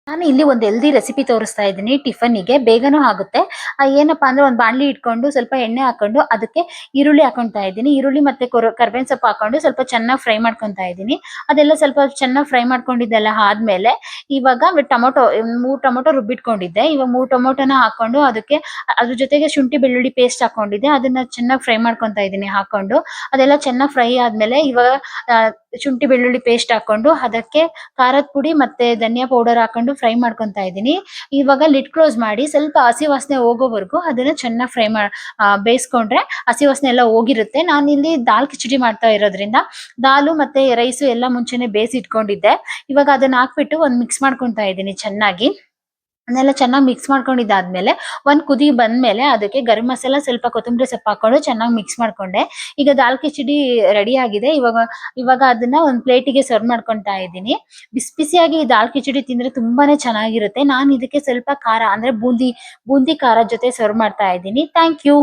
ನಾನು ಇಲ್ಲಿ ಒಂದು ಹೆಲ್ದಿ ರೆಸಿಪಿ ತೋರಿಸ್ತಾ ಇದ್ದೀನಿ ಟಿಫನ್ನಿಗೆ ಬೇಗನೂ ಆಗುತ್ತೆ. ಏನಪ್ಪಾ ಅಂದ್ರೆ ಒಂದು ಬಾಣಲಿ ಇಟ್ಕೊಂಡು ಸ್ವಲ್ಪ ಎಣ್ಣೆ ಹಾಕೊಂಡು ಅದಕ್ಕೆ ಈರುಳ್ಳಿ ಹಾಕೊಂತಾ ಇದ್ದೀನಿ. ಈರುಳ್ಳಿ ಮತ್ತೆ ಕರ್ಬೇವಿನ ಸೊಪ್ಪು ಹಾಕೊಂಡು ಸ್ವಲ್ಪ ಚೆನ್ನಾಗಿ ಫ್ರೈ ಮಾಡ್ಕೊಂತಾ ಇದ್ದೀನಿ. ಅದೆಲ್ಲ ಸ್ವಲ್ಪ ಚೆನ್ನಾಗಿ ಫ್ರೈ ಮಾಡ್ಕೊಂಡಿದ್ದೆಲ್ಲ ಆದ್ಮೇಲೆ ಇವಾಗ ಟೊಮೊಟೊ 3 ಟೊಮೊಟೊ ರುಬ್ಬಿಟ್ಕೊಂಡಿದ್ದೆ. ಇವಾಗ 3 ಟೊಮೊಟೊನ ಹಾಕೊಂಡು ಅದಕ್ಕೆ ಅದ್ರ ಜೊತೆಗೆ ಶುಂಠಿ ಬೆಳ್ಳುಳ್ಳಿ ಪೇಸ್ಟ್ ಹಾಕೊಂಡಿದ್ದೆ. ಅದನ್ನ ಚೆನ್ನಾಗಿ ಫ್ರೈ ಮಾಡ್ಕೊಂತಾ ಇದ್ದೀನಿ ಹಾಕೊಂಡು. ಅದೆಲ್ಲ ಚೆನ್ನಾಗಿ ಫ್ರೈ ಆದ್ಮೇಲೆ ಇವಾಗ ಆ, ಶುಂಠಿ ಬೆಳ್ಳುಳ್ಳಿ ಪೇಸ್ಟ್ ಹಾಕೊಂಡು ಅದಕ್ಕೆ ಖಾರದ ಪುಡಿ ಮತ್ತೆ ಧನಿಯಾ ಪೌಡರ್ ಹಾಕೊಂಡು ಫ್ರೈ ಮಾಡ್ಕೊಂತಾ ಇದ್ದೀನಿ. ಇವಾಗ ಲಿಡ್ ಕ್ಲೋಸ್ ಮಾಡಿ ಸ್ವಲ್ಪ ಹಸಿ ವಾಸನೆ ಹೋಗೋವರೆಗೂ ಅದನ್ನ ಚೆನ್ನಾಗಿ ಬೇಯಿಸ್ಕೊಂಡ್ರೆ ಹಸಿ ವಾಸನೆ ಎಲ್ಲ ಹೋಗಿರುತ್ತೆ. ನಾನಿಲ್ಲಿ ದಾಲ್ ಕಿಚಡಿ ಮಾಡ್ತಾ ಇರೋದ್ರಿಂದ ದಾಲು ಮತ್ತೆ ರೈಸು ಎಲ್ಲ ಮುಂಚೆನೆ ಬೇಯಿಸಿ ಇಟ್ಕೊಂಡಿದ್ದೆ. ಇವಾಗ ಅದನ್ನ ಹಾಕ್ಬಿಟ್ಟು ಒಂದ್ ಮಿಕ್ಸ್ ಮಾಡ್ಕೊಂತಾ ಇದ್ದೀನಿ ಚೆನ್ನಾಗಿ. ಅದನ್ನೆಲ್ಲ ಚೆನ್ನಾಗಿ ಮಿಕ್ಸ್ ಮಾಡ್ಕೊಂಡಿದ್ದಾದ್ಮೇಲೆ ಒಂದ್ ಕುದಿ ಬಂದ್ಮೇಲೆ ಅದಕ್ಕೆ ಗರಂ ಮಸಾಲ ಸ್ವಲ್ಪ ಕೊತ್ತಂಬರಿ ಸೊಪ್ಪು ಹಾಕೊಂಡು ಚೆನ್ನಾಗಿ ಮಿಕ್ಸ್ ಮಾಡ್ಕೊಂಡೆ. ಈಗ ದಾಲ್ ಕಿಚಡಿ ರೆಡಿ ಆಗಿದೆ. ಇವಾಗ ಅದನ್ನ ಒಂದ್ ಪ್ಲೇಟಿಗೆ ಸರ್ವ್ ಮಾಡ್ಕೊಂತಾ ಇದ್ದೀನಿ. ಬಿಸಿ ಬಿಸಿಯಾಗಿ ಈ ದಾಲ್ ಕಿಚಡಿ ತಿಂದ್ರೆ ತುಂಬಾನೇ ಚೆನ್ನಾಗಿರುತ್ತೆ. ನಾನು ಇದಕ್ಕೆ ಸ್ವಲ್ಪ ಖಾರ ಅಂದ್ರೆ ಬೂಂದಿ ಖಾರದ ಜೊತೆ ಸರ್ವ್ ಮಾಡ್ತಾ ಇದ್ದೀನಿ. Thank you.